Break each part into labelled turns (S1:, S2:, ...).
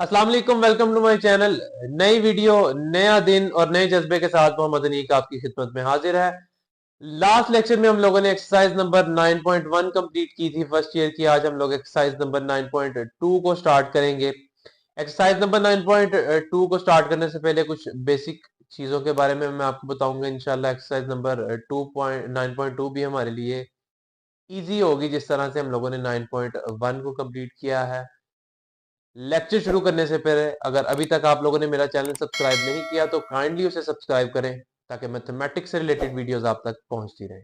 S1: अस्सलाम वालेकुम, welcome to my channel. नई वीडियो, नया दिन और नए जज्बे के साथ मोहम्मद अनीक आपकी खिदमत में हाजिर है। लास्ट लेक्चर में हम लोगों ने एक्सरसाइज नंबर 9.1 कंप्लीट की थी फर्स्ट ईयर की। आज हम लोग एक्सरसाइज नंबर 9.2 को स्टार्ट करेंगे। एक्सरसाइज नंबर 9.2 को स्टार्ट करने से पहले कुछ बेसिक चीजों के बारे में मैं आपको बताऊंगा। इंशाल्लाह एक्सरसाइज नंबर 9.2 भी हमारे लिए इजी होगी, जिस तरह से हम लोगों ने 9.1 को कंप्लीट किया है। लेक्चर शुरू करने से पहले अगर अभी तक आप लोगों ने मेरा चैनल सब्सक्राइब नहीं किया तो काइंडली उसे सब्सक्राइब करें ताकि मैथमेटिक्स से रिलेटेड वीडियोस आप तक पहुंचती रहे।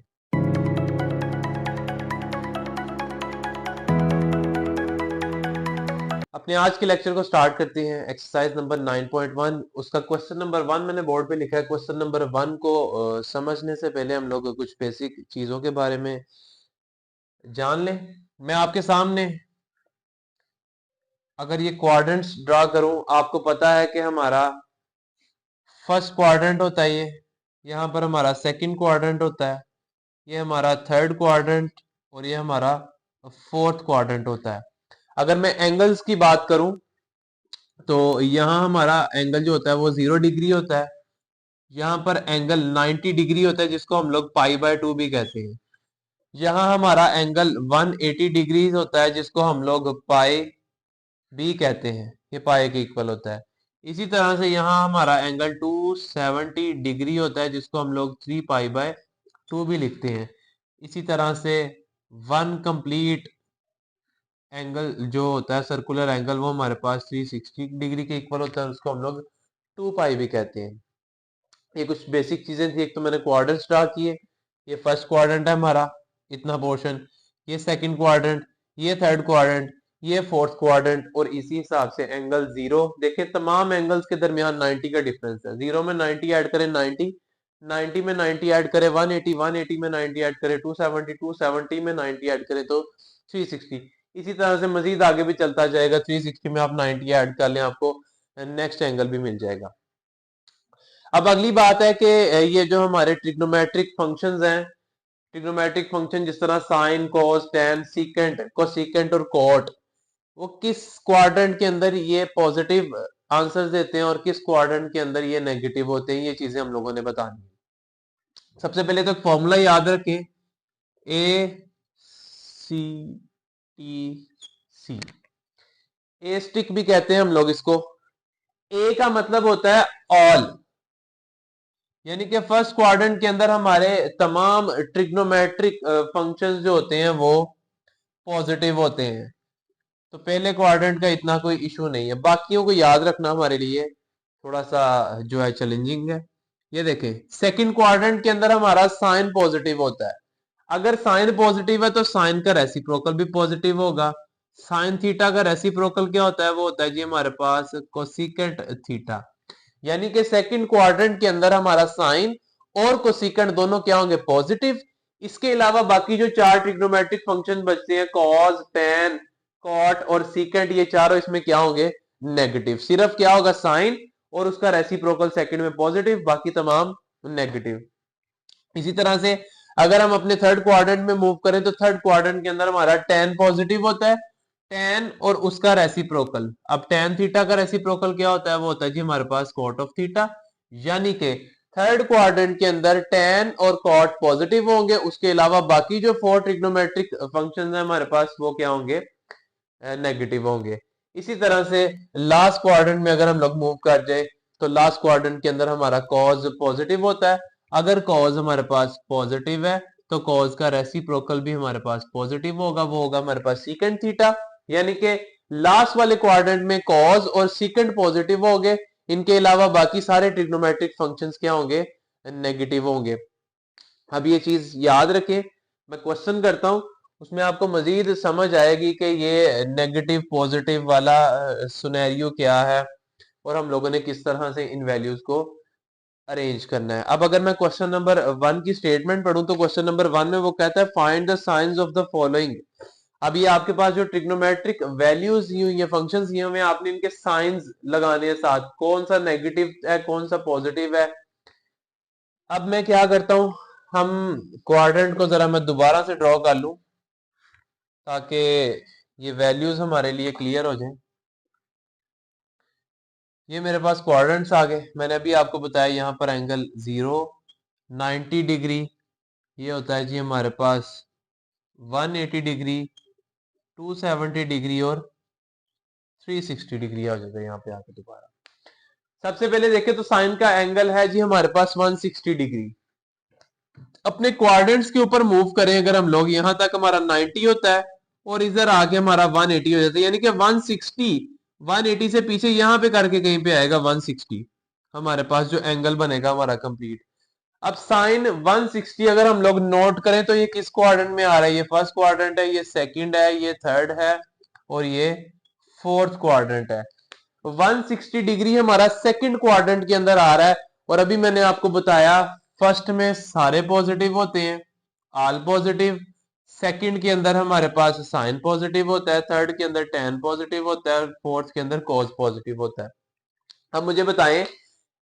S1: अपने आज के लेक्चर को स्टार्ट करते हैं। एक्सरसाइज नंबर 9.1, उसका क्वेश्चन नंबर 1 मैंने बोर्ड पे लिखा है। क्वेश्चन नंबर 1 को समझने से पहले हम लोग कुछ बेसिक चीजों के बारे में जान लें। मैं आपके सामने अगर ये क्वाड्रेंट्स ड्रा करूं, आपको पता है कि हमारा फर्स्ट क्वाड्रेंट होता है ये, यहाँ पर हमारा सेकंड क्वाड्रेंट होता है, ये हमारा थर्ड क्वाड्रेंट और ये हमारा फोर्थ क्वाड्रेंट होता है। अगर मैं एंगल्स की बात करूं तो यहाँ हमारा एंगल जो होता है वो 0 डिग्री होता है। यहाँ पर एंगल 90 डिग्री होता है जिसको हम लोग पाई/2 भी कहते हैं। यहाँ हमारा एंगल 180 डिग्री होता है जिसको हम लोग पाई भी कहते हैं। ये पाई के इक्वल होता है। इसी तरह से यहाँ हमारा एंगल 270 डिग्री होता है जिसको हम लोग 3 पाई/2 भी लिखते हैं। इसी तरह से वन कंप्लीट एंगल जो होता है सर्कुलर एंगल वो हमारे पास 360 डिग्री के इक्वल होता है, उसको हम लोग 2 पाई भी कहते हैं। ये कुछ बेसिक चीजें थी। एक तो मैंने क्वाड्रेंट्स ड्रा किए। ये फर्स्ट क्वाड्रेंट है हमारा, इतना पोर्शन। ये सेकंड क्वाड्रेंट, ये थर्ड क्वाड्रेंट, ये फोर्थ क्वाड्रेंट। और इसी हिसाब से एंगल जीरो, देखिए तमाम एंगल्स के दरमियान 90 का डिफरेंस है। जीरो में 90 ऐड करें 90, 90 में 90 ऐड करें 180, 180 में 90 ऐड करें 270, 270 में 90 ऐड करें तो 360। इसी तरह से मजीद आगे भी चलता जाएगा। 360 में आप 90 ऐड कर लें, आपको नेक्स्ट एंगल भी मिल जाएगा। अब अगली बात है कि ये जो हमारे ट्रिग्नोमेट्रिक फंक्शंस हैं, ट्रिग्नोमेट्रिक फंक्शन जिस तरह साइन, कोस, टेन, सीकेंट, कोसिकेंट और कोट, वो किस क्वाड्रेंट के अंदर ये पॉजिटिव आंसर्स देते हैं और किस क्वाड्रेंट के अंदर ये नेगेटिव होते हैं, ये चीजें हम लोगों ने बतानी है। सबसे पहले तो फॉर्मूला याद रखें, ए सी टी सी। ए स्टिक भी कहते हैं हम लोग इसको। ए का मतलब होता है ऑल, यानी कि फर्स्ट क्वाड्रेंट के अंदर हमारे तमाम ट्रिग्नोमेट्रिक फंक्शंस जो होते हैं वो पॉजिटिव होते हैं। तो पहले क्वाड्रेंट का इतना कोई इशू नहीं है। बाकियों को याद रखना हमारे लिए थोड़ा सा जो है चैलेंजिंग है। ये देखें, सेकंड क्वाड्रेंट के अंदर हमारा साइन पॉजिटिव होता है। अगर साइन पॉजिटिव है तो साइन का रेसिप्रोकल भी पॉजिटिव होगा। साइन थीटा का रेसिप्रोकल क्या होता है? वो होता है जी हमारे पास कोसिकेंट थीटा। यानी कि सेकंड क्वाड्रेंट के अंदर हमारा साइन और कोसिकेंट दोनों क्या होंगे? पॉजिटिव। इसके अलावा बाकी जो चार ट्रिग्नोमेट्रिक फंक्शन बचते हैं, कॉस, टेन, कॉट और सीकेंट, ये चारों इसमें क्या होंगे? नेगेटिव। सिर्फ क्या होगा? साइन और उसका रेसिप्रोकल सेकंड में पॉजिटिव, बाकी तमाम नेगेटिव। इसी तरह से अगर हम अपने थर्ड क्वाड्रेंट में मूव करें तो थर्ड क्वाड्रेंट के अंदर हमारा टेन पॉजिटिव होता है। टेन और उसका रेसिप्रोकल, अब टेन थीटा का रेसिप्रोकल क्या होता है? वो होता है जी हमारे पास कॉट ऑफ थीटा। यानी कि थर्ड क्वाड्रेंट के अंदर टेन और कॉट पॉजिटिव होंगे। उसके अलावा बाकी जो फोर ट्रिग्नोमेट्रिक फंक्शंस हैं हमारे पास वो क्या होंगे? नेगेटिव होंगे। इसी तरह से लास्ट क्वाड्रेंट में अगर हम लोग मूव कर जाए तो लास्ट क्वाड्रेंट के अंदर हमारा कॉज पॉजिटिव होता है। अगर कॉज हमारे पास पॉजिटिव है तो कॉज का रेसिप्रोकल भी हमारे पास पॉजिटिव होगा, वो होगा हमारे पास सीकेंट थीटा। यानी कि लास्ट वाले क्वाड्रेंट में कॉज और सीकेंट पॉजिटिव होंगे। इनके अलावा बाकी सारे ट्रिग्नोमेट्रिक फंक्शंस क्या होंगे? नेगेटिव होंगे। अब ये चीज याद रखें, मैं क्वेश्चन करता हूं, उसमें आपको मजीद समझ आएगी कि ये नेगेटिव पॉजिटिव वाला सुनेरियो क्या है और हम लोगों ने किस तरह से इन वैल्यूज को अरेंज करना है। अब अगर मैं क्वेश्चन नंबर 1 की स्टेटमेंट पढ़ूं तो क्वेश्चन नंबर 1 में वो कहता है find the science of the following. अब ये आपके पास जो ट्रिग्नोमेट्रिक वैल्यूज दी हुई है, फंक्शंस दिए हुए हैं, आपने इनके साइंस लगाने हैं साथ, कौन सा नेगेटिव है कौन सा पॉजिटिव है। अब मैं क्या करता हूं, हम क्वाड्रेंट को जरा मैं दोबारा से ड्रॉ कर लूं ताकि ये वैल्यूज हमारे लिए क्लियर हो जाए। ये मेरे पास क्वाड्रेंट्स आ गए। मैंने अभी आपको बताया यहाँ पर एंगल 0, 90 डिग्री, ये होता है जी हमारे पास 180 डिग्री, 270 डिग्री और 360 डिग्री आ जाता है यहाँ पे आके दोबारा। सबसे पहले देखें तो साइन का एंगल है जी हमारे पास 160 डिग्री। अपने क्वाड्रेंट्स के ऊपर मूव करें अगर हम लोग, यहां तक हमारा 90 होता है और इधर आके हमारा 180 हो जाता है, यानी कि 160, 180 से पीछे यहां पे करके कहीं पे आएगा 160, हमारे पास जो एंगल बनेगा हमारा कंप्लीट। अब साइन 160 अगर हम लोग नोट करें तो ये किस क्वाड्रेंट में आ रहा है? ये फर्स्ट क्वाड्रेंट है, ये सेकंड है, ये थर्ड है और ये फोर्थ क्वाड्रेंट है। 160 डिग्री हमारा सेकंड क्वाड्रेंट के अंदर आ रहा है। और अभी मैंने आपको बताया फर्स्ट में सारे पॉजिटिव होते हैं, ऑल पॉजिटिव। सेकंड के अंदर हमारे पास साइन पॉजिटिव होता है, थर्ड के अंदर टैन पॉजिटिव होता है, फोर्थ के अंदर कॉस पॉजिटिव होता है। अब मुझे बताएं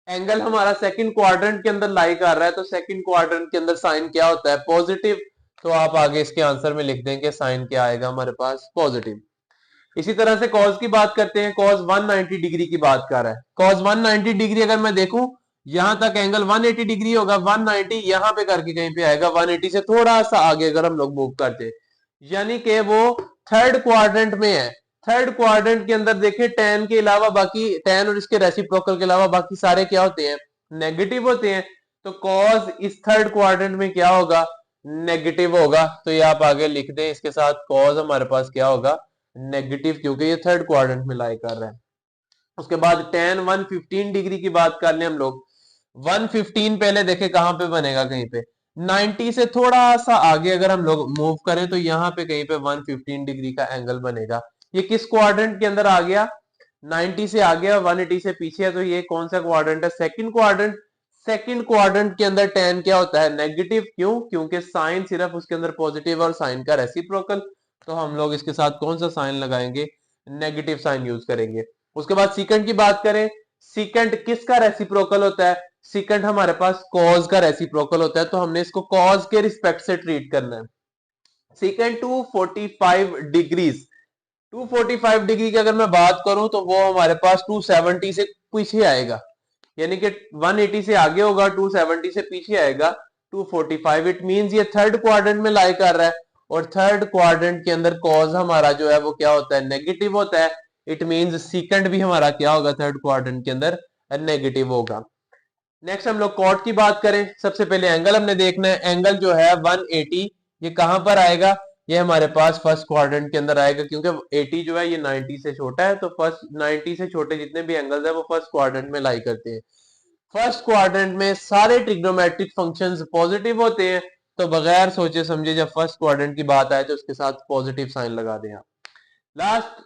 S1: एंगल हमारा सेकंड क्वाड्रेंट के अंदर लाई कर रहा है, तो सेकंड क्वाड्रेंट के अंदर साइन क्या होता है? पॉजिटिव। तो आप आगे इसके आंसर में लिख देंगे साइन क्या आएगा हमारे पास? पॉजिटिव। इसी तरह से कॉस की बात करते हैं। कॉस 190 डिग्री की बात कर रहा है। कॉस 190 डिग्री अगर मैं देखूं, यहां तक एंगल 180 डिग्री होगा, 190 यहां पे करके कहीं पे आएगा, 180 से थोड़ा सा आगे अगर हम लोग मूव करते, यानी कि वो थर्ड क्वाड्रेंट में है। थर्ड क्वाड्रेंट के अंदर देखिए टेन के अलावा बाकी, टेन और इसके रेसिप्रोकल के अलावा बाकी सारे क्या होते हैं? नेगेटिव होते हैं। तो कॉस इस थर्ड क्वाड्रेंट में क्या होगा? नेगेटिव होगा। तो ये आप आगे लिख दें इसके साथ, कॉस हमारे पास क्या होगा? नेगेटिव, क्योंकि ये थर्ड क्वाड्रेंट में लाई कर रहा है। उसके बाद टेन 115 डिग्री की बात कर ले हम लोग। 115 पहले देखे कहां पे बनेगा? कहीं पे 90 से थोड़ा सा आगे अगर हम लोग मूव करें तो यहां पे कहीं पे 115 डिग्री का एंगल बनेगा। ये किस क्वाड्रेंट के अंदर आ गया? 90 से आ गया, 180 से पीछे है, तो ये कौन सा क्वाड्रेंट है? Second quadrant. सेकंड क्वाड्रेंट के अंदर टेन क्या होता है? नेगेटिव। क्यों? क्योंकि साइन सिर्फ उसके अंदर पॉजिटिव और साइन का रेसिप्रोकल। तो हम लोग इसके साथ कौन सा साइन लगाएंगे? नेगेटिव साइन यूज करेंगे। उसके बाद सीकेंड की बात करें, सीकेंड किसका रेसिप्रोकल होता है? सीकेंड हमारे पास कॉज का रेसिप्रोकल होता है, तो हमने इसको कॉज के रिस्पेक्ट से ट्रीट करना है। सीकेंड 245 डिग्रीज, 245 डिग्री की अगर मैं बात करूं तो वो हमारे पास 270 से पीछे आएगा, यानी कि 180 से आगे होगा, 270 से पीछे आएगा 245। इट मींस ये थर्ड क्वाड्रेंट में लाई कर रहा है और थर्ड क्वाड्रेंट के अंदर कॉज हमारा जो है वो क्या होता है? नेगेटिव होता है। इट मींस सीकेंड भी हमारा क्या होगा? थर्ड क्वाड्रेंट के अंदर नेगेटिव होगा। नेक्स्ट हम लोग कॉट की बात करें, सबसे पहले एंगल हमने देखना है। एंगल जो है 180, ये कहां पर आएगा? ये हमारे पास फर्स्ट क्वाड्रेंट के अंदर आएगा, क्योंकि 80 जो है ये 90 से छोटा है, तो फर्स्ट 90 से छोटे जितने भी एंगल्स है वो फर्स्ट क्वाड्रेंट में लाई करते हैं। फर्स्ट क्वाड्रेंट में सारे ट्रिग्नोमेट्रिक फंक्शंस पॉजिटिव होते हैं, तो बगैर सोचे समझे जब फर्स्ट क्वाड्रेंट की बात आए तो उसके साथ पॉजिटिव साइन लगा दें आप। Last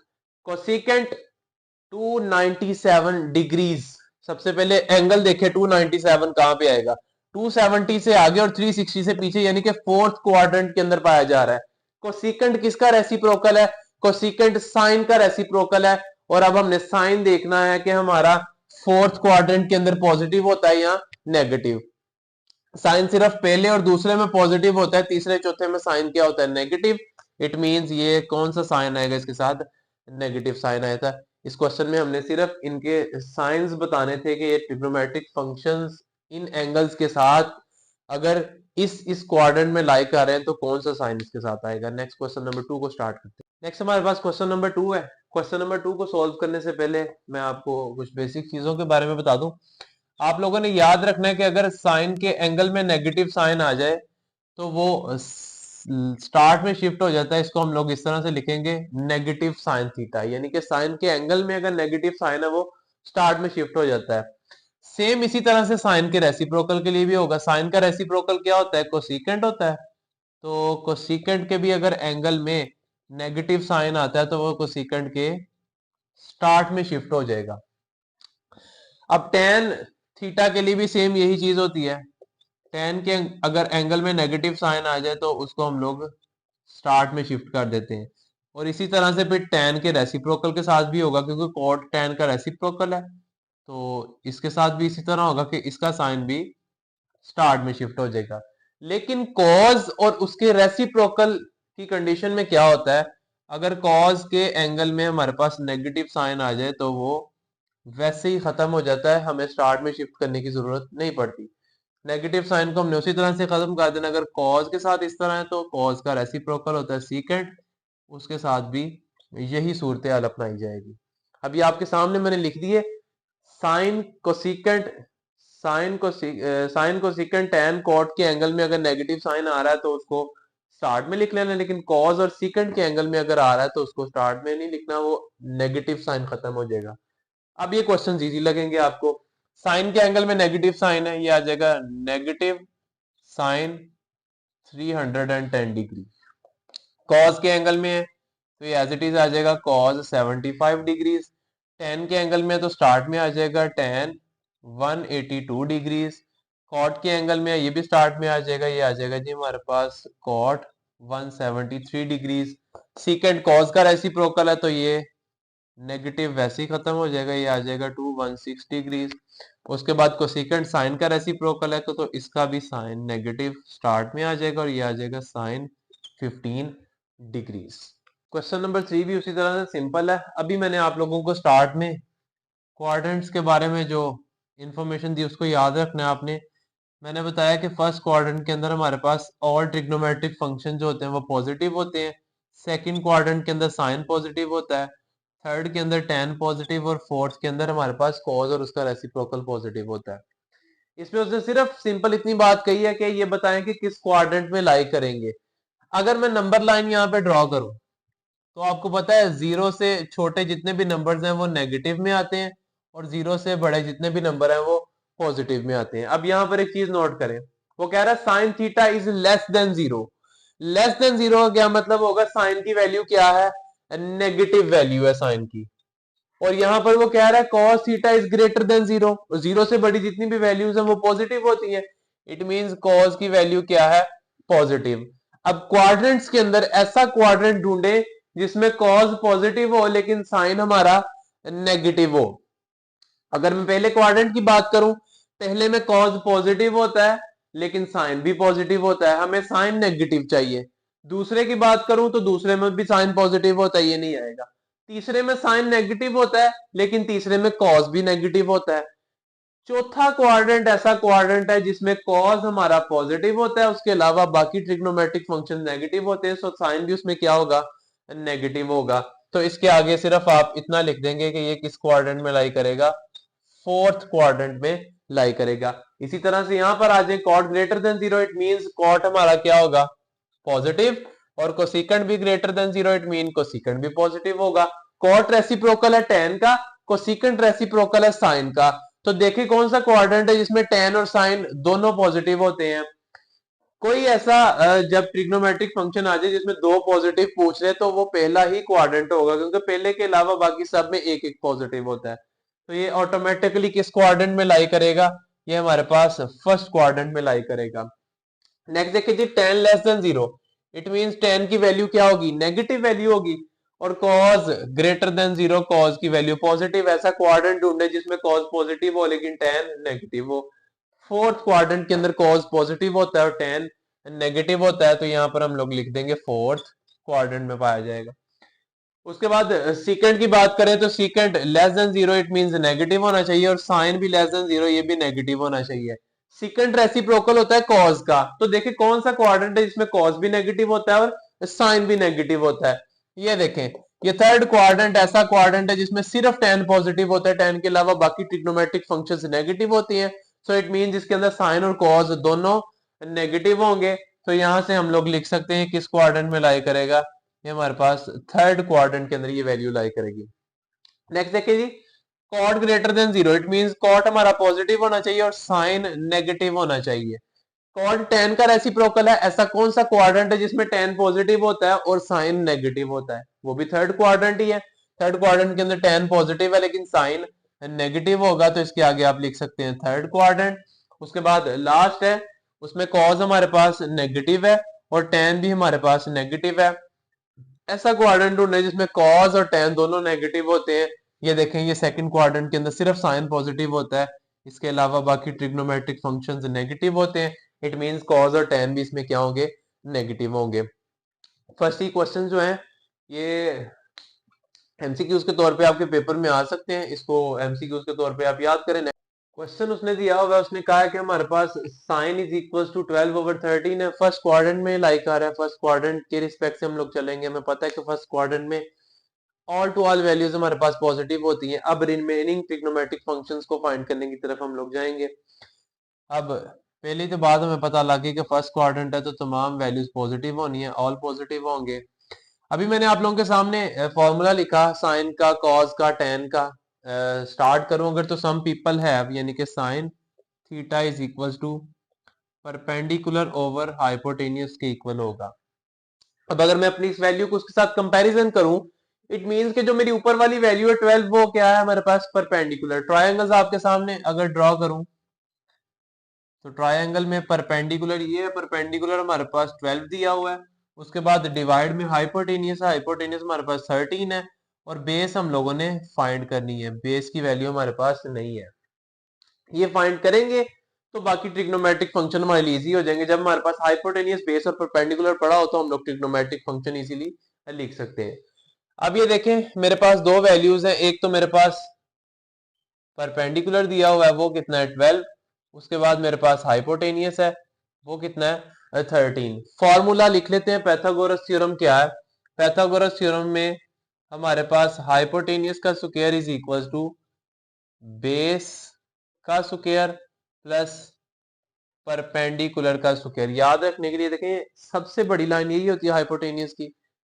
S1: cosecant 297 degrees. सबसे पहले एंगल देखे 297 कहां पे आएगा? 270 से आगे और 360 से पीछे, यानी कि फोर्थ क्वाड्रेंट के अंदर पाया जा रहा है। कोसेकेंट किसका रेसिप्रोकल है? कोसेकेंट साइन का रेसिप्रोकल है। और अब हमने साइन देखना है कि हमारा फोर्थ क्वाड्रेंट के अंदर पॉजिटिव होता है या नेगेटिव। साइन सिर्फ पहले और दूसरे में पॉजिटिव होता है, तीसरे चौथे में साइन क्या होता है? नेगेटिव। इट मींस ये कौन सा साइन आएगा इसके साथ? नेगेटिव साइन आया था। इस क्वेश्चन में हमने सिर्फ इनके साइंस बताने थे कि ये ट्रिग्नोमेट्रिक फंक्शंस इन एंगल्स के साथ अगर इस क्वाड्रेंट में लाई कर रहे हैं तो कौन सा साइन इसके साथ आएगा। नेक्स्ट क्वेश्चन नंबर 2 को स्टार्ट करते हैं। नेक्स्ट हमारे पास क्वेश्चन नंबर 2 है। क्वेश्चन नंबर 2 को सॉल्व करने से पहले मैं आपको कुछ बेसिक चीजों के बारे में बता दूं। आप लोगों ने याद रखना है कि अगर साइन के एंगल में नेगेटिव साइन आ जाए तो वो स्टार्ट में शिफ्ट हो जाता है। इसको हम लोग इस तरह से लिखेंगे, नेगेटिव साइन थीटा, यानी कि साइन के एंगल में अगर नेगेटिव साइन है वो स्टार्ट में शिफ्ट हो जाता है। सेम इसी तरह से साइन के रेसिप्रोकल के लिए भी होगा। साइन का रेसिप्रोकल क्या होता है? कोसेकेंट होता है। तो कोसेकेंट के भी अगर एंगल में नेगेटिव साइन आता है तो वो कोसेकेंट के स्टार्ट में शिफ्ट हो जाएगा। अब टेन थीटा के लिए भी सेम यही चीज होती है। टेन के अगर एंगल में नेगेटिव साइन आ जाए तो उसको हम लोग स्टार्ट में शिफ्ट कर देते हैं। और इसी तरह से फिर टेन के रेसिप्रोकल के साथ भी होगा, क्योंकि कॉट टेन का रेसिप्रोकल है, तो इसके साथ भी इसी तरह होगा कि इसका साइन भी स्टार्ट में शिफ्ट हो जाएगा। लेकिन कॉज और उसके रेसिप्रोकल की कंडीशन में क्या होता है? अगर कॉज के एंगल में हमारे पास नेगेटिव साइन आ जाए तो वो वैसे ही खत्म हो जाता है, हमें स्टार्ट में शिफ्ट करने की जरूरत नहीं पड़ती। नेगेटिव साइन को हमने उसी तरह से खत्म कर देना, अगर कॉज के साथ इस तरह है तो कॉज का रेसिप्रोकल होता है सीकेंट, उसके साथ भी यही सूरत हाल अपनाई जाएगी। अभी आपके सामने मैंने लिख दिए sine cosecant, sine cosecant tan cot के एंगल में अगर नेगेटिव साइन आ रहा है तो उसको स्टार्ट में लिख लेना, लेकिन कॉज और सीकेंट के एंगल में अगर आ रहा है तो उसको स्टार्ट में नहीं लिखना, वो नेगेटिव साइन खत्म हो जाएगा। अब ये क्वेश्चन इजी लगेंगे आपको। साइन के एंगल में नेगेटिव साइन है, ये आ जाएगा नेगेटिव साइन 310 डिग्री। कॉज के एंगल में है तो ये एज इट इज आ जाएगा कॉज 75 डिग्रीज। टेन के एंगल में तो स्टार्ट में आ जाएगा टेन 182 डिग्रीज। कॉट के एंगल में ये भी स्टार्ट में आ जाएगा, ये आ जाएगा जी हमारे पास कॉट 173 डिग्रीज। सीकेंट कॉज का रेसिप्रोकल है तो ये नेगेटिव वैसे ही खत्म हो जाएगा, ये आ जाएगा 216 डिग्रीज। उसके बाद कोसेकेंट साइन का रेसिप्रोकल है तो इसका भी साइन नेगेटिव स्टार्ट में आ जाएगा और ये आ जाएगा साइन 15 डिग्रीज। क्वेश्चन नंबर 3 भी उसी तरह से सिंपल है। अभी मैंने आप लोगों को स्टार्ट में क्वाड्रेंट्स के बारे में जो इंफॉर्मेशन दी उसको याद रखना है आपने। मैंने बताया कि फर्स्ट क्वाड्रेंट के अंदर हमारे पास ऑल ट्रिग्नोमेट्रिक फंक्शन जो होते हैं वो पॉजिटिव होते हैं। सेकंड क्वाड्रेंट के अंदर साइन पॉजिटिव होता है। थर्ड के अंदर टेन पॉजिटिव और फोर्थ के अंदर हमारे पास कॉज और उसका रेसिप्रोकल पॉजिटिव होता है। इसमें उसने सिर्फ सिंपल इतनी बात कही है कि ये बताएं कि किस क्वाड्रेंट में लाई करेंगे। अगर मैं नंबर लाइन यहाँ पे ड्रॉ करूं तो आपको पता है जीरो से छोटे जितने भी नंबर्स हैं वो नेगेटिव में आते हैं और जीरो से बड़े जितने भी नंबर हैं वो पॉजिटिव में आते हैं। अब यहाँ पर एक चीज नोट करें, वो कह रहा है sign theta is less than zero. Less than zero का क्या मतलब होगा, साइन की वैल्यू क्या है, नेगेटिव वैल्यू है साइन की। और यहां पर वो कह रहा है cos theta is greater than zero, zero से बड़ी जितनी भी वैल्यूज हैं वो पॉजिटिव होती हैं। इट मींस cos की वैल्यू क्या है, पॉजिटिव। अब क्वाड्रेंट्स के अंदर ऐसा क्वाड्रेंट ढूंढे जिसमें cos पॉजिटिव हो लेकिन साइन हमारा नेगेटिव हो। अगर मैं पहले क्वाड्रेंट की बात करूं, पहले में cos पॉजिटिव होता है लेकिन साइन भी पॉजिटिव होता है, हमें साइन नेगेटिव चाहिए। दूसरे की बात करूं तो दूसरे में भी साइन पॉजिटिव होता है, ये नहीं आएगा। तीसरे में साइन नेगेटिव होता है लेकिन तीसरे में कॉस भी नेगेटिव होता है। चौथा क्वाड्रेंट ऐसा क्वाड्रेंट है जिसमें कॉस हमारा पॉजिटिव होता है, उसके अलावा बाकी ट्रिग्नोमेट्रिक फंक्शन नेगेटिव होते हैं, सो साइन भी उसमें क्या होगा, नेगेटिव होगा। तो इसके आगे सिर्फ आप इतना लिख देंगे कि ये किस क्वाड्रेंट में लाई करेगा, फोर्थ क्वाड्रेंट में लाई करेगा। इसी तरह से यहां पर आ जाए cot greater than zero, it means cot हमारा क्या होगा, पॉजिटिव। और कोसिकेंट भी greater than zero, it mean cosecant भी पॉजिटिव होगा। कॉट रेसिप्रोकल है टेन का, कोसिकेंट रेसिप्रोकल है साइन का। तो देखिए कौन सा क्वाड्रेंट है जिसमें टेन और साइन दोनों पॉजिटिव होते हैं। कोई ऐसा जब ट्रिग्नोमेट्रिक फंक्शन आ जाए जिसमें दो पॉजिटिव पूछ रहे तो वो पहला ही क्वाड्रेंट होगा, क्योंकि पहले के अलावा बाकी सब में एक एक पॉजिटिव होता है। तो ये ऑटोमेटिकली किस क्वाड्रेंट में लाई करेगा, ये हमारे पास फर्स्ट क्वाड्रेंट में लाई करेगा। नेक्स्ट देखिए जी, tan less than zero, it means tan की वैल्यू क्या होगी, नेगेटिव वैल्यू होगी। और cos greater than zero, cos की वैल्यू पॉजिटिव। ऐसा क्वाड्रेंट ढूंढे जिसमें कॉज पॉजिटिव हो लेकिन टेन नेगेटिव हो। फोर्थ क्वाड्रेंट के अंदर कॉज पॉजिटिव होता है और टेन नेगेटिव होता है, तो यहाँ पर हम लोग लिख देंगे फोर्थ क्वाड्रेंट में पाया जाएगा। उसके बाद सीकेंड की बात करें तो सीकेंड less than zero, it means negative होना चाहिए, और साइन भी लेस देन जीरो, ये भी नेगेटिव होना चाहिए। सीकेंड रेसिप्रोकल होता है कॉज का, तो देखिए कौन सा क्वाड्रेंट है जिसमें कॉज भी नेगेटिव होता है और साइन भी नेगेटिव होता है। ये देखें, ये थर्ड क्वाड्रेंट ऐसा क्वाड्रेंट है जिसमें सिर्फ टेन पॉजिटिव होता है, टेन के अलावा बाकी ट्रिग्नोमेट्रिक फंक्शंस नेगेटिव होती हैं। सो इट मीन जिसके अंदर साइन और कॉज दोनों नेगेटिव होंगे। तो यहां से हम लोग लिख सकते हैं किस क्वाड्रेंट में लाई करेगा, ये हमारे पास थर्ड क्वाड्रेंट के अंदर ये वैल्यू लाई करेगी। नेक्स्ट देखिए जी, cot greater than zero, it means cot हमारा पॉजिटिव होना चाहिए और साइन नेगेटिव होना चाहिए। कॉट टेन का रेसिप्रोकल है, ऐसा कौन सा क्वाड्रेंट है जिसमें टेन पॉजिटिव होता है और साइन नेगेटिव होता है, वो भी थर्ड क्वाड्रेंट ही है। थर्ड क्वाड्रेंट के अंदर टेन पॉजिटिव है लेकिन साइन नेगेटिव होगा, तो इसके आगे आप लिख सकते हैं थर्ड क्वाड्रेंट। उसके बाद लास्ट है, उसमें कॉज हमारे पास नेगेटिव है और टेन भी हमारे पास नेगेटिव है। ऐसा क्वाड्रेंट ढूंढे जिसमें कॉस और टेन दोनों नेगेटिव होते हैं। ये देखें, ये सेकंड क्वाड्रेंट के अंदर सिर्फ साइन पॉजिटिव होता है, इसके अलावा बाकी ट्रिग्नोमेट्रिक फंक्शंस नेगेटिव होते हैं। इट मींस कॉस और टेन भी इसमें क्या होंगे, नेगेटिव होंगे। फर्स्ट ही क्वेश्चन जो है ये एमसीक्यूज के तौर पे आपके पेपर में आ सकते हैं, इसको एमसीक्यूज के तौर पे आप याद करें। क्वेश्चन उसने दिया हुआ है, उसने कहा है कि हमारे पास साइन इज इक्वल टू 12/13 है, फर्स्ट क्वाड्रेंट में लाइक आ रहा है, फर्स्ट क्वाड्रेंट के रिस्पेक्ट से हम लोग चलेंगे, हमें पता है कि फर्स्ट क्वाड्रेंट में ऑल टू ऑल वैल्यूज हमारे पास पॉजिटिव होती हैं। अब रिमेनिंग ट्रिग्नोमेट्रिक फंक्शंस को फाइंड करने की तरफ हम लोग जाएंगे। अब पहली तो बात हमें पता लगी कि फर्स्ट क्वाड्रेंट है तो तमाम वैल्यूज पॉजिटिव होनी है, ऑल पॉजिटिव होंगे। अभी मैंने आप लोगों के सामने फॉर्मूला लिखा साइन का, कॉस का, टेन का। स्टार्ट करूं अगर तो सम पीपल हैव, यानी कि sine theta is equal to perpendicular over hypotenuse के इक्वल होगा। अब अगर मैं अपनी इस वैल्यू को उसके साथ कंपैरिजन करूं, इट मींस कि जो मेरी ऊपर वाली वैल्यू है 12, वो क्या है हमारे पास परपेंडिकुलर। ट्रायंगल्स आपके सामने अगर ड्रॉ करूं तो ट्रायंगल में परपेंडिकुलर ये है, परपेंडिकुलर हमारे पास 12 दिया हुआ है, उसके बाद डिवाइड में हाइपोटेनियस है, हाइपोटेनियस हमारे पास 13 है, और बेस हम लोगों ने फाइंड करनी है, बेस की वैल्यू हमारे पास नहीं है। ये फाइंड करेंगे तो बाकी ट्रिग्नोमेट्रिक फंक्शन हमारे लिए इजी हो जाएंगे। जब हमारे पास हाइपोटेनियस, बेस और परपेंडिकुलर पड़ा हो तो हम लोग ट्रिग्नोमेट्रिक फंक्शन इजीली लिख सकते हैं। अब ये देखें मेरे पास दो वैल्यूज हैं, एक तो मेरे पास परपेंडिकुलर दिया हुआ है वो कितना है 12, उसके बाद मेरे पास हाइपोटेनियस है वो कितना है 13। फॉर्मूला लिख लेते हैं, पैथागोरस थ्योरम क्या है। पैथागोरस थ्योरम में हमारे पास हाइपोटेनियस का square is equal to base का स्क्वायर प्लस परपेंडिकुलर का स्क्वायर। याद रखने के लिए देखें सबसे बड़ी लाइन यही होती है हाइपोटेनियस की,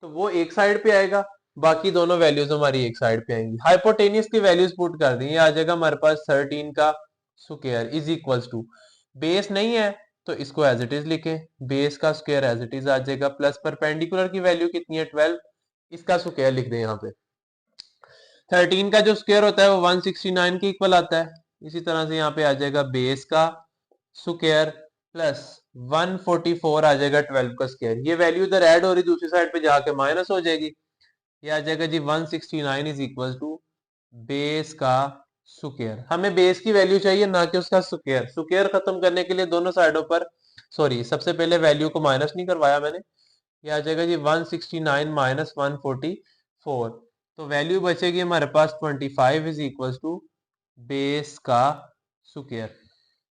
S1: तो वो एक साइड पे आएगा, बाकी दोनों वैल्यूज हमारी एक साइड पे आएंगी। हाइपोटेनियस की वैल्यूज पुट कर दी, आ जाएगा हमारे पास 13 का square is equals to, base नहीं है तो इसको एज इट इज लिखे, बेस का स्क्वायर एज इट इज आ जाएगा, प्लस परपेंडिकुलर की वैल्यू कितनी है 12, इसका स्क्वायर लिख दें यहाँ पे। 13 का जो स्क्वायर होता है वो 169 के इक्वल आता है, इसी तरह से यहाँ पे आ जाएगा बेस का स्क्वायर प्लस 144 आ जाएगा 12 का स्क्वायर। ये वैल्यू इधर ऐड हो रही, दूसरी साइड पे जाके माइनस हो जाएगी, ये आ जाएगा जी 169 इज इक्वल टू बेस का स्क्वायर। हमें बेस की वैल्यू चाहिए ना कि उसका स्क्वायर। स्क्वायर खत्म करने के लिए दोनों साइडों पर, सॉरी सबसे पहले वैल्यू को माइनस नहीं करवाया मैंने, ये आ जाएगा जी 169 माइनस 144, तो वैल्यू बचेगी हमारे पास 25 इज इक्वल टू बेस का स्क्वायर।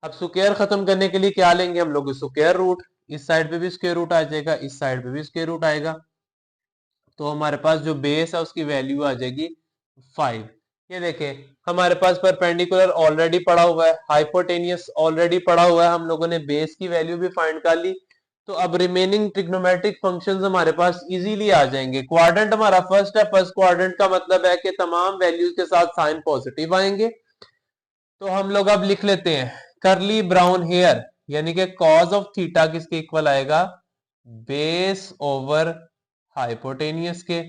S1: अब स्क्वायर खत्म करने के लिए क्या लेंगे हम लोग, स्क्वायर रूट, इस साइड पे भी स्क्वायर रूट आ जाएगा, इस साइड पे भी स्क्वायर रूट आएगा, तो हमारे पास जो बेस है उसकी वैल्यू आ जाएगी 5। ये देखें हमारे पास परपेंडिकुलर ऑलरेडी पड़ा हुआ है, हाइपोटेनियस ऑलरेडी पड़ा हुआ है, हम लोगों ने बेस की वैल्यू भी फाइंड कर ली, तो अब रिमेनिंग ट्रिग्नोमेट्रिक फंक्शंस हमारे पास इजीली आ जाएंगे। क्वाड्रेंट हमारा फर्स्ट है, फर्स्ट क्वाड्रेंट का मतलब है कि तमाम वैल्यूज के साथ साइन पॉजिटिव आएंगे, तो हम लोग अब लिख लेते हैं करली ब्राउन हेयर, यानी कि कॉज ऑफ थीटा किसके इक्वल आएगा, बेस ओवर हाइपोटेनियस के,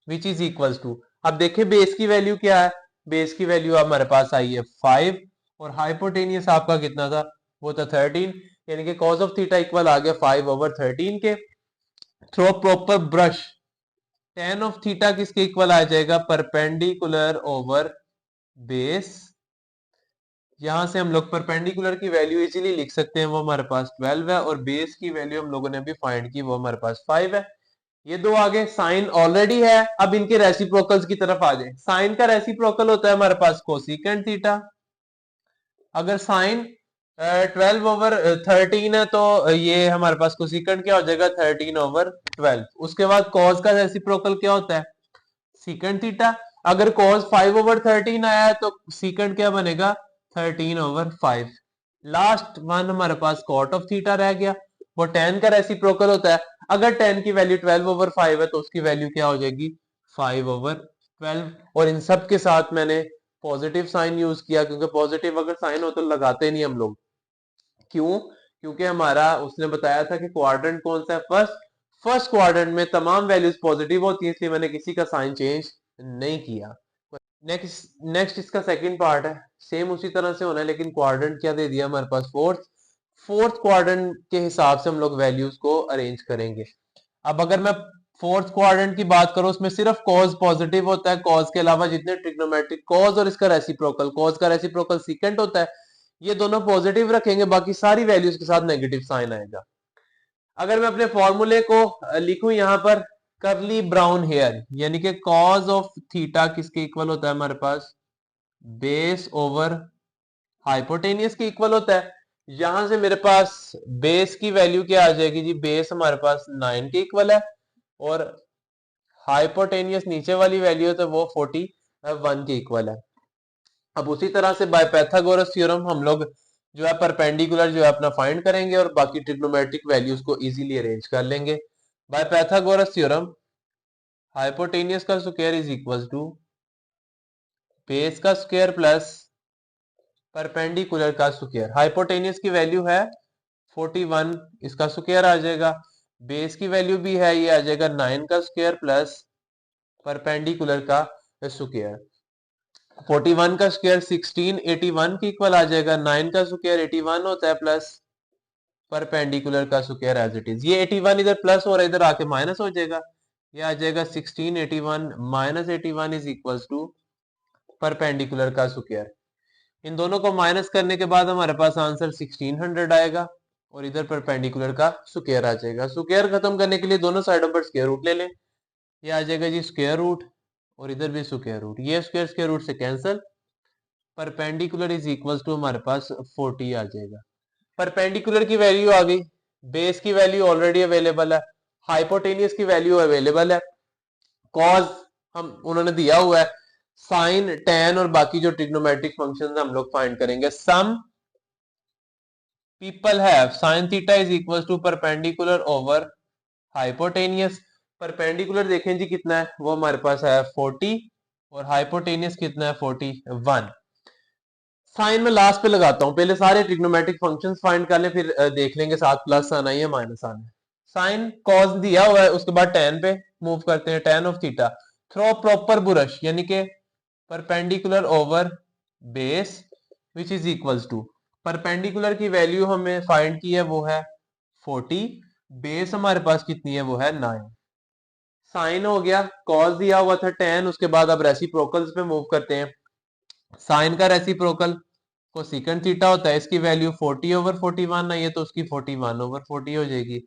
S1: विच इज इक्वल टू, अब देखिए बेस की वैल्यू क्या है, बेस की वैल्यू हमारे पास आई है 5, और हाइपोटेनियस आपका कितना था, वो था 13, यानी कि कॉज ऑफ थीटा इक्वल आ गया 5/13 के। Through proper brush, tan of theta किसके इक्वल आ जाएगा, परपेंडिकुलर ओवर बेस, यहां से हम लोग परपेंडिकुलर की वैल्यू इजीली लिख सकते हैं, वो हमारे पास 12 है, और बेस की वैल्यू हम लोगों ने अभी फाइंड की, वो हमारे पास 5 है। ये दो आगे साइन ऑलरेडी है, अब इनके रेसिप्रोकल्स की तरफ आ जाए। साइन का रेसिप्रोकल होता है हमारे पास कोसिकेंट थीटा, अगर साइन 12/13 है तो ये हमारे पास कोसिकेंट क्या हो जाएगा 13/12। उसके बाद कॉस का रेसिप्रोकल क्या होता है सीकेंट थीटा, अगर कॉस 5/13 आया है तो सीकेंट क्या बनेगा 13/5। लास्ट वन हमारे पास कॉट ऑफ थीटा रह गया, वो टेन का रेसिप्रोकल होता है, अगर टेन की वैल्यू 12/5 है तो उसकी वैल्यू क्या हो जाएगी 5/12। और इन सब के साथ मैंने पॉजिटिव साइन यूज किया, क्योंकि पॉजिटिव अगर साइन हो तो लगाते नहीं हम लोग, क्यों, क्योंकि हमारा उसने बताया था कि क्वाड्रेंट कौन सा है, फर्स्ट, फर्स्ट क्वाड्रेंट में तमाम वैल्यूज पॉजिटिव होती है, इसलिए मैंने किसी का साइन चेंज नहीं किया। नेक्स्ट नेक्स्ट इसका सेकंड पार्ट है, सेम उसी तरह से होना है, लेकिन क्वाड्रेंट क्या दे दिया हमारे पास फोर्थ, फोर्थ क्वाड्रेंट के हिसाब से हम लोग वैल्यूज को अरेंज करेंगे। अब अगर मैं फोर्थ क्वाड्रेंट की बात करूं, उसमें सिर्फ कॉज पॉजिटिव होता है, कॉज के अलावा जितने ट्रिग्नोमेट्रिक, कॉज और इसका रेसिप्रोकल, कॉज का रेसिप्रोकल सीकेंट होता है, ये दोनों पॉजिटिव रखेंगे, बाकी सारी वैल्यूज के साथ नेगेटिव साइन आएगा। अगर मैं अपने फॉर्मूले को लिखूं यहां पर, करली ब्राउन हेयर, यानी कि कॉज ऑफ थीटा किसके इक्वल होता है हमारे पास, बेस ओवर हाइपोटेनियस के इक्वल होता है। यहां से मेरे पास बेस की वैल्यू क्या आ जाएगी जी, बेस हमारे पास 9 के इक्वल है और हाइपोटेनियस नीचे वाली वैल्यू है तो वो 41 के इक्वल है। अब उसी तरह से बाय पाइथागोरस थ्योरम हम लोग जो है परपेंडिकुलर जो है अपना फाइंड करेंगे और बाकी ट्रिग्नोमेट्रिक वैल्यूज को इजीली अरेंज कर लेंगे। बाय पाइथागोरस थ्योरम हाइपोटेनियस का square is equal to base का स्क्वायर प्लस परपेंडिकुलर का स्क्वायर। हाइपोटेनियस की वैल्यू है 41, इसका स्क्वायर आ जाएगा। बेस की वैल्यू भी है, ये आ जाएगा 9 का स्क्वायर प्लस परपेंडिकुलर का स्क्वायर। 41 का स्क्वायर 16 81 के इक्वल आ जाएगा। 9 का स्क्वायर 81 होता है प्लस परपेंडिकुलर का स्क्वायर एज इट इज। ये 81 इधर प्लस हो रहा है, इधर आके माइनस हो जाएगा। ये आ जाएगा 16 81 minus 81 is equal to perpendicular का स्क्वायर। इन दोनों को माइनस करने के बाद हमारे पास आंसर 1600 आएगा और इधर परपेंडिकुलर का स्क्वायर आ जाएगा। स्क्वायर खत्म करने के लिए दोनों साइडों पर स्क्वायर रूट ले लें। ये आ जाएगा जी स्क्वायर रूट और इधर भी स्क्वायर रूट, ये स्क्वायर स्क्वायर रूट से cancel. Perpendicular is equal to हमारे पास 40 आ जाएगा। परपेंडिकुलर की वैल्यू आ गई, बेस की वैल्यू ऑलरेडी अवेलेबल है, हाइपोटेनियस की वैल्यू अवेलेबल है, कॉज हम उन्होंने दिया हुआ है, साइन टेन और बाकी जो ट्रिग्नोमेट्रिक फंक्शंस हम लोग फाइंड करेंगे। Some people have sine theta is equal to perpendicular over hypotenuse. Perpendicular देखें जी कितना है, वो हमारे पास है 40 और हाइपोटेनियस कितना है 41। साइन में लास्ट पे लगाता हूं, पहले सारे ट्रिग्नोमेट्रिक फंक्शंस फाइंड कर ले, फिर देख लेंगे साथ प्लस आना है या माइनस आना है। साइन कॉस दिया हुआ है, उसके बाद टेन पे मूव करते हैं, tan of theta through proper बुरश यानी कि perpendicular over base which is equals to, perpendicular की वैल्यू हमें फाइंड की है वो है 40, बेस हमारे पास कितनी है वो है 9। साइन हो गया, कॉस दिया हुआ था 10, उसके बाद अब रेसिप्रोकल्स पे मूव करते हैं। साइन का रेसिप्रोकल कोसेकंड थीटा होता है, इसकी वैल्यू 40 ओवर 41 आई है तो उसकी 41 ओवर 40 हो जाएगी।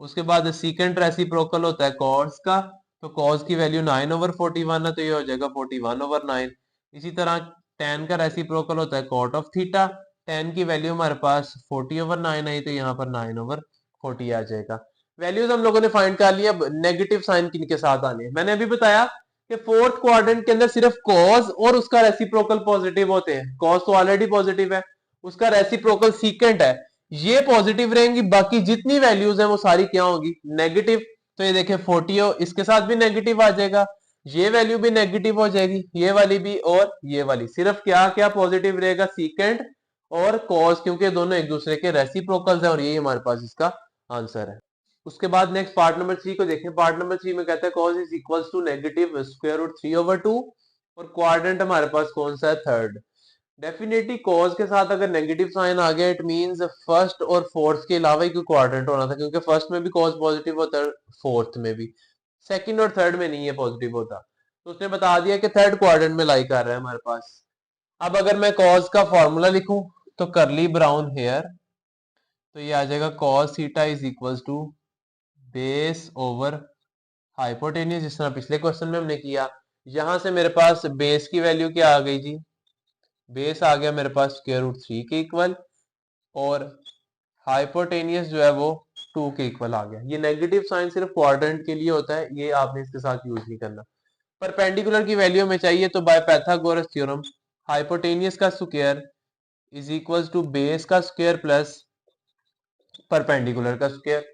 S1: उसके बाद सेकंड रेसिप्रोकल होता है कॉस का, तो कॉस की वैल्यू 9 ओवर 41 है तो ये हो जाएगा 41 ओवर 9। इसी तरह tan का रेसिप्रोकल होता है कॉट ऑफ थीटा, tan की वैल्यू हमारे पास 40 ओवर 9 आई तो यहाँ पर 9 ओवर 40 आ जाएगा। वैल्यूज हम लोगों ने फाइंड कर लिया। नेगेटिव साइन किनके साथ आने, मैंने अभी बताया कि फोर्थ क्वाड्रेंट के अंदर सिर्फ कॉस और उसका रेसिप्रोकल पॉजिटिव होते हैं। कॉस तो ऑलरेडी पॉजिटिव है, उसका रेसिप्रोकल सीकेंट है, ये पॉजिटिव रहेंगी, बाकी जितनी वैल्यूज हैं वो सारी क्या होंगी नेगेटिव। तो ये देखें 40 इसके साथ भी नेगेटिव आ जाएगा, ये वैल्यू भी नेगेटिव हो जाएगी, ये वाली भी और ये वाली, सिर्फ क्या क्या पॉजिटिव रहेगा सीकेंट और कॉस, क्योंकि दोनों एक दूसरे के रेसिप्रोकल्स हैं और यही हमारे पास इसका आंसर है। उसके बाद नेक्स्ट पार्ट नंबर 3 को देखें। पार्ट नंबर 3 में कहता है cos is equals to negative square root 3 over 2 और क्वाड्रेंट हमारे पास कौन सा है थर्ड। डेफिनेटली cos के साथ अगर नेगेटिव साइन आ गया इट मींस फर्स्ट और फोर्थ के अलावा ही कोई क्वाड्रेंट होना था, क्योंकि फर्स्ट में भी cos पॉजिटिव होता है, फोर्थ में भी, सेकंड और थर्ड में नहीं है पॉजिटिव होता। तो उसने बता दिया कि थर्ड क्वाड्रेंट में लाई कर रहा है हमारे पास। अब अगर मैं cos का फॉर्मूला लिखूं तो करली ब्राउन हेयर, तो ये आ जाएगा cos theta is equals to base over hypotenuse, जिस तरह पिछले क्वेश्चन में हमने किया। यहां से मेरे पास बेस की वैल्यू क्या आ गई जी, बेस आ गया मेरे पास स्क्वायर रूट 3 के इक्वल और हाइपोटेनियस जो है वो 2 के इक्वल आ गया। ये नेगेटिव साइन सिर्फ क्वाड्रेंट के लिए होता है, ये आपने इसके साथ यूज नहीं करना। परपेंडिकुलर की वैल्यू हमें चाहिए तो बाय पाइथागोरस थ्योरम हाइपोटेनियस का square is equal to base का स्क्वायर प्लस परपेंडिकुलर का स्क्वायर।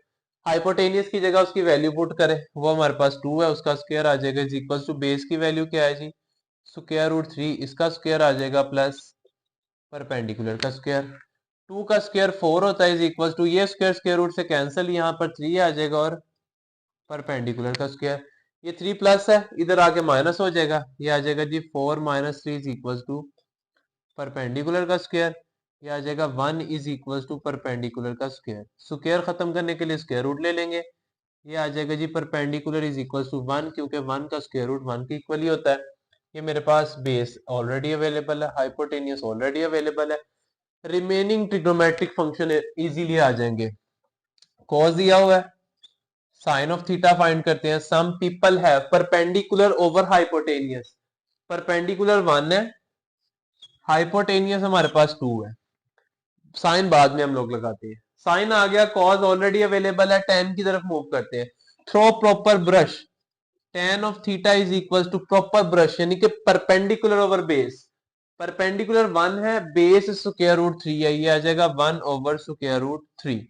S1: हाइपोटेनियस की जगह उसकी वैल्यू पुट करें, वो हमारे पास 2 है, उसका स्क्वायर आ जाएगा इज इक्वल टू बेस की वैल्यू क्या है जी स्क्वायर रूट 3, इसका स्क्वायर आ जाएगा प्लस परपेंडिकुलर का स्क्वायर। 2 का स्क्वायर 4 होता है इज इक्वल टू ये स्क्वायर स्क्वायर रूट से कैंसिल, यहाँ पर 3 आ जाएगा और परपेंडिकुलर का स्क्वायर, ये 3 प्लस है इधर आके माइनस हो जाएगा, ये आ जाएगा जी 4 minus 3 is equal to perpendicular का स्क्वायर, ये आ जाएगा 1 इज इक्वल टू परपेंडिकुलर का स्क्वायर। स्क्वायर खत्म करने के लिए स्क्वायर रूट ले लेंगे, ये आ जाएगा जी परपेंडिकुलर इज इक्वल टू 1, क्योंकि 1 का स्क्वायर रूट 1 के इक्वल ही होता है। ये मेरे पास बेस ऑलरेडी अवेलेबल है, हाइपोटेनियस ऑलरेडी अवेलेबल है, रिमेनिंग ट्रिग्नोमेट्रिक फंक्शन इजीली आ जाएंगे। कॉस दिया हुआ है, साइन ऑफ थीटा फाइंड करते हैं। Some people have perpendicular over hypotenuse, perpendicular 1 है, हाइपोटेनियस हमारे पास 2 है। साइन बाद में हम लोग लगाते हैं। साइन आ गया, कॉज ऑलरेडी अवेलेबल है, टेन की तरफ मूव करते हैं। Through proper brush, tan of theta is equal to proper brush यानी कि परपेंडिकुलर ओवर बेस। परपेंडिकुलर 1 है, बेस स्क्वायर रूट 3 है, ये आ जाएगा 1 over square root 3।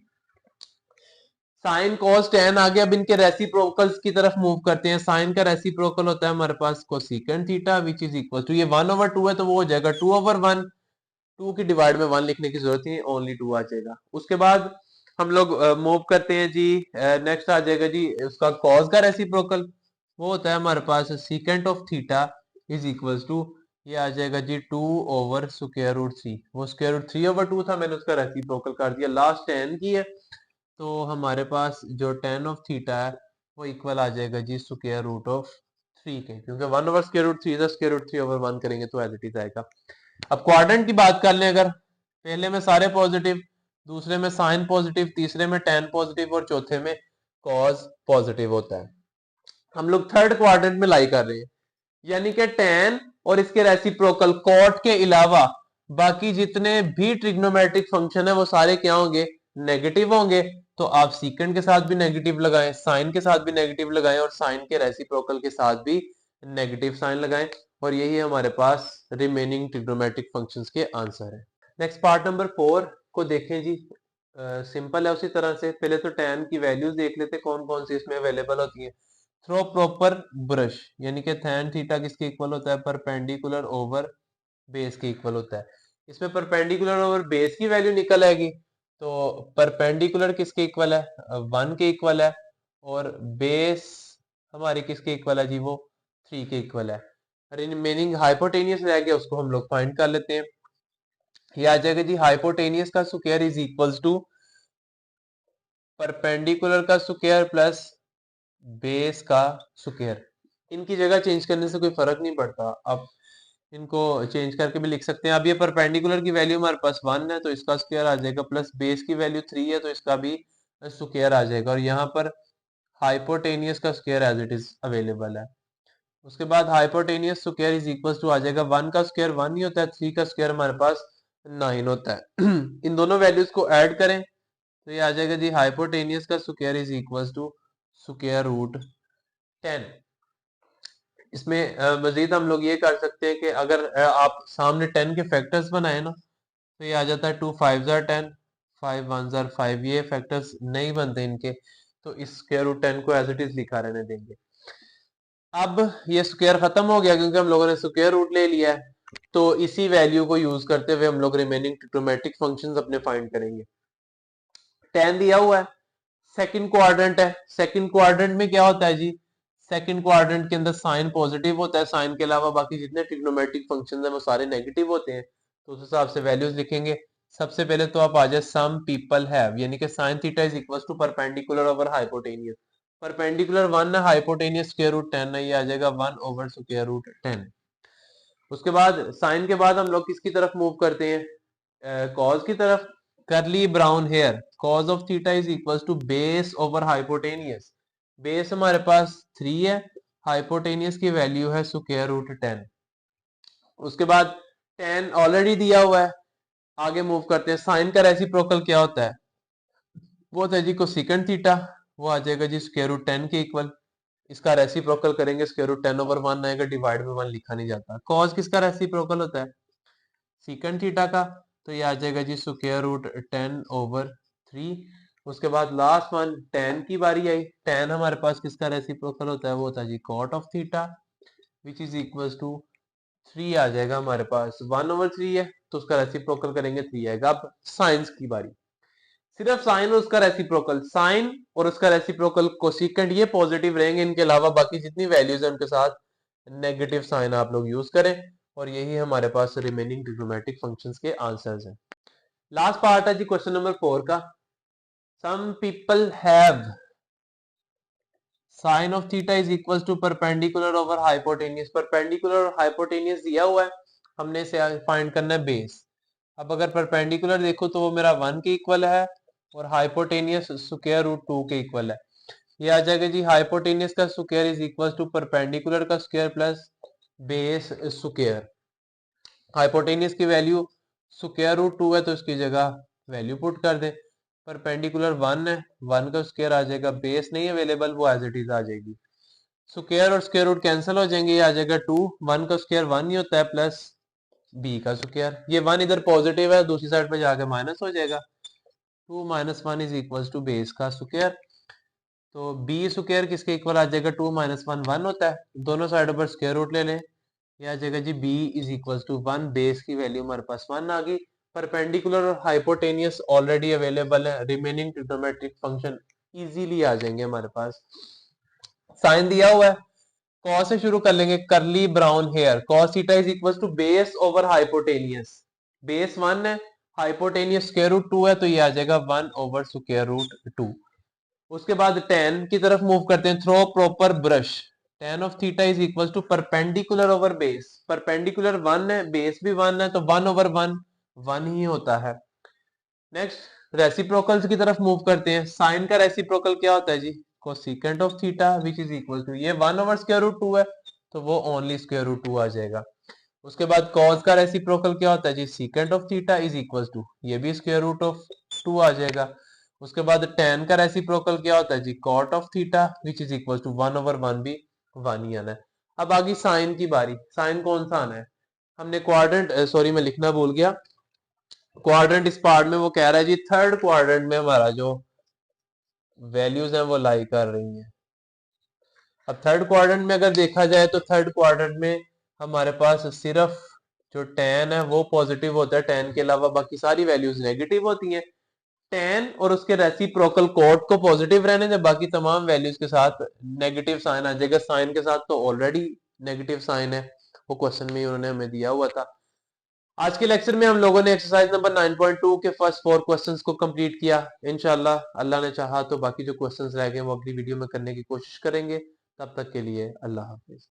S1: Sine cos tan आ गया। अब इनके रेसिप्रोकल्स की तरफ मूव करते हैं। साइन का रेसिप्रोकल होता है हमारे पास cosecant theta which is equal to, ये 1/2 है तो वो हो जाएगा 2/1। 2 की डिवाइड में 1 लिखने की जरूरत नहीं, ओनली 2 आ जाएगा। उसके बाद हम लोग मूव करते हैं जी। नेक्स्ट आ जाएगा जी उसका कॉस का रेसिप्रोकल, वो होता है हमारे पास secant of theta is equal to, ये आ जाएगा जी 2 ओवर स्क्वायर रूट 3। वो स्क्वायर रूट 3/2 था, मैंने उसका रेसिप्रोकल कर दिया। लास्ट 10 की है तो हमारे पास जो टेन ऑफ थीटा है वो इक्वल आ जाएगा जी स्क्वायर रूट ऑफ 3 के, क्योंकि 1 ओवर स्क्वायर रूट 3 था, स्क्वायर रूट 3/1 करेंगे तो एज इट इज आएगा। अब क्वाड्रेंट की बात कर लें, अगर पहले में सारे पॉजिटिव, दूसरे में साइन पॉजिटिव, तीसरे में टेन पॉजिटिव और चौथे में कॉस पॉजिटिव होता है। हम लोग थर्ड क्वाड्रेंट में लाई कर रहे हैं, यानी कि टेन और इसके रेसिप्रोकल कॉट के अलावा बाकी जितने भी ट्रिग्नोमेट्रिक फंक्शन है वो सारे क्या होंगे, नेगेटिव होंगे। तो आप सीकेंट के साथ भी नेगेटिव लगाएं, साइन के साथ भी नेगेटिव लगाएं और साइन के रेसिप्रोकल के साथ भी नेगेटिव साइन लगाएं, और यही हमारे पास रिमेनिंग ट्रिग्नोमेट्रिक फंक्शंस के आंसर है। नेक्स्ट पार्ट नंबर 4 को देखें जी। सिंपल है, उसी तरह से पहले तो tan की वैल्यूज देख लेते कौन कौन सी इसमें अवेलेबल होती है। थ्रो प्रॉपर ब्रश यानी कि tan थीटा किसके इक्वल होता है, परपेंडिकुलर ओवर बेस के इक्वल होता है। इसमें परपेंडिकुलर ओवर बेस की वैल्यू निकल आएगी, तो परपेंडिकुलर किसके इक्वल है, 1 के इक्वल है, और बेस हमारी किसके इक्वल है जी, वो 3 के इक्वल है। रिमेनिंग हाइपोटेनियस रह गया, उसको हम लोग फाइंड कर लेते हैं। ये आ जाएगा जी हाइपोटेनियस का square is equals to perpendicular का स्क्वायर प्लस बेस का स्क्वायर। इनकी जगह चेंज करने से कोई फर्क नहीं पड़ता, आप इनको चेंज करके भी लिख सकते हैं। अब ये परपेंडिकुलर की वैल्यू हमारे पास 1 है तो इसका स्क्वायर आ जाएगा, प्लस बेस की वैल्यू 3 है तो इसका भी स्क्वायर आ जाएगा, और यहाँ पर हाइपोटेनियस का square as it is available है। उसके बाद hypotenuse square is equal to आ जाएगा 1 का स्क्वायर 1 ही होता है, 3 का स्क्वायर हमारे पास 9 होता है। इन दोनों वैल्यूज को ऐड करें तो ये आ जाएगा जी हाइपोटेनियस का square is equal to square root 10। इसमें मजीद हम लोग ये कर सकते हैं कि अगर आप सामने 10 के फैक्टर्स बनाए ना तो ये आ जाता है 2 5 जार 10, 5 1 जार 5, ये फैक्टर्स नहीं बनते इनके, तो इस स्क्वायर रूट 10 को एज इट इज लिखा रहने देंगे। अब ये स्क्वायर खत्म हो गया क्योंकि हम लोगों ने स्क्वायर रूट ले लिया है, तो इसी वैल्यू को यूज करते हुए हम लोग रिमेनिंग ट्रिग्नोमेट्रिक फंक्शंस अपने फाइंड करेंगे। 10 दिया हुआ है, सेकंड क्वाड्रेंट है, सेकंड क्वाड्रेंट में क्या होता है जी, सेकंड क्वाड्रेंट के अंदर साइन पॉजिटिव होता है, साइन के अलावा बाकी जितने ट्रिग्नोमेट्रिक फंक्शंस हैं वो सारे नेगेटिव होते हैं, तो उस हिसाब से वैल्यूज लिखेंगे। सबसे पहले तो आप आ जाए सम पीपल हैव, यानी कि sine theta is equal to perpendicular over hypotenuse. Perpendicular 1 है, हाइपोटेनियस स्क्वायर रूट 10 है, ये आ जाएगा 1 ओवर स्क्वायर रूट 10। उसके बाद साइन के बाद हम लोग किसकी तरफ मूव करते हैं, कॉज की तरफ। Curly brown hair, cos of theta is equal to base over hypotenuse. Base हमारे पास 3 है, हाइपोटेनियस की वैल्यू है स्क्वायर रूट 10। उसके बाद 10 ऑलरेडी दिया हुआ है, आगे मूव करते हैं। साइन का रेसिप्रोकल क्या होता है, वो होता है जी कोसेकेंट थीटा, वो आ जाएगा जी स्क्वायर रूट 10 के इक्वल। इसका रेसिप्रोकल करेंगे, स्क्वायर रूट 10/1 आएगा, डिवाइड में 1 लिखा नहीं जाता। कॉज किसका रेसिप्रोकल होता है, सीकंड थीटा का, तो ये आ जाएगा जी स्क्वायर रूट 10/3। उसके बाद लास्ट वन tan की बारी आई, tan हमारे पास किसका रेसिप्रोकल होता है, वो होता है जी cot of theta which is equal to 3 आ जाएगा हमारे पास, 1/3 है तो उसका रेसिप्रोकल करेंगे 3 आएगा। अब साइंस की बारी, सिर्फ साइन और उसका रेसिप्रोकल, साइन और उसका रेसिप्रोकल कोसेकेंट ये पॉजिटिव रहेंगे, इनके अलावा बाकी जितनी वैल्यूज है उनके साथ नेगेटिव साइन आप लोग यूज करें, और यही हमारे पास रिमेनिंग ट्रिग्नोमेट्रिक फंक्शंस के आंसर्स हैं। लास्ट पार्ट है जी क्वेश्चन नंबर 4 का। Some people have sine of theta is equal to perpendicular over hypotenuse. Perpendicular और हाइपोटेनियस दिया हुआ है, हमने इसे फाइंड करना है बेस। अब अगर परपेंडिकुलर देखो तो वो मेरा 1 के इक्वल है और हाइपोटेनियस स्क्वायर रूट 2 के इक्वल है। ये आ जाएगा जी हाइपोटेनियस का square is equal to perpendicular का square plus base square. Hypotenuse की वैल्यू स्क्वायर रूट 2 है तो इसकी जगह वैल्यू पुट कर दें। परपेंडिकुलर 1 है, 1 का स्क्वायर आ जाएगा, बेस नहीं अवेलेबल वो एज इट इज आ जाएगी। स्क्वायर और स्क्वायर रूट कैंसिल हो जाएंगे, ये आ जाएगा 2, 1 का स्क्वायर 1 ही होता है प्लस बी का स्क्वायर, ये 1 इधर पॉजिटिव है दूसरी साइड पे जाके माइनस हो जाएगा। 2 minus 1 is equal to base का स्क्वायर, तो बी स्क्वायर किसके इक्वल आ जाएगा 2 माइनस 1 1 होता है, दोनों साइडों पर स्क्वायर रूट ले लें, ये आ जाएगा जी b is equal to 1, base की वैल्यू हमारे पास 1 आ गई। परपेंडिकुलर और हाइपोटेनियस ऑलरेडी अवेलेबल है, रिमेनिंग ट्रिग्नोमेट्रिक फंक्शन इजीली आ जाएंगे हमारे पास। साइन दिया हुआ है, कॉस से शुरू कर लेंगे, curly brown hair, cos theta is equal to base over hypotenuse, base 1 है, हाइपोटेनियस स्क्वायर रूट 2 है तो ये आ जाएगा 1 ओवर स्क्वायर रूट 2। उसके बाद tan की तरफ मूव करते हैं, through proper brush, tan of theta is equal to perpendicular over base, perpendicular 1 है, बेस भी 1 है तो 1 ओवर 1 1 ही होता है। नेक्स्ट रेसिप्रोकल्स की तरफ मूव करते हैं, साइन का रेसिप्रोकल क्या होता है जी, cosecant of theta which is equal to, ये 1 ओवर स्क्वायर रूट 2 है तो वो ओनली स्क्वायर रूट 2 आ जाएगा। उसके बाद कॉस का रेसिप्रोकल क्या होता है जी, secant of theta is equal to, ये भी स्क्वायर रूट ऑफ 2 आ जाएगा। उसके बाद tan का रेसिप्रोकल क्या होता है जी, cot of theta which is equal to 1 over 1 भी 1 ही आना है। अब आगे साइन की बारी, साइन कौन सा आना है, हमने क्वाड्रेंट, सॉरी मैं लिखना भूल गया, क्वाड्रेंट इस पार्ट में वो कह रहा है जी थर्ड क्वाड्रेंट में हमारा जो वैल्यूज हैं वो लाई कर रही हैं। अब थर्ड क्वाड्रेंट में अगर देखा जाए तो थर्ड क्वाड्रेंट में हमारे पास सिर्फ जो tan है वो पॉजिटिव होता है, tan के अलावा बाकी सारी वैल्यूज नेगेटिव होती हैं। tan और उसके रेसिप्रोकल कोट को पॉजिटिव रहने दें, बाकी तमाम वैल्यूज के साथ नेगेटिव साइन आ जाएगा, साइन के साथ तो ऑलरेडी नेगेटिव साइन है, वो क्वेश्चन में उन्होंने हमें दिया हुआ था। आज के लेक्चर में हम लोगों ने एक्सरसाइज नंबर 9.2 के फर्स्ट 4 क्वेश्चंस को कंप्लीट किया। इंशाल्लाह अल्लाह ने चाहा तो बाकी जो क्वेश्चंस रह गए वो अगली वीडियो में करने की कोशिश करेंगे। तब तक के लिए अल्लाह हाफिज।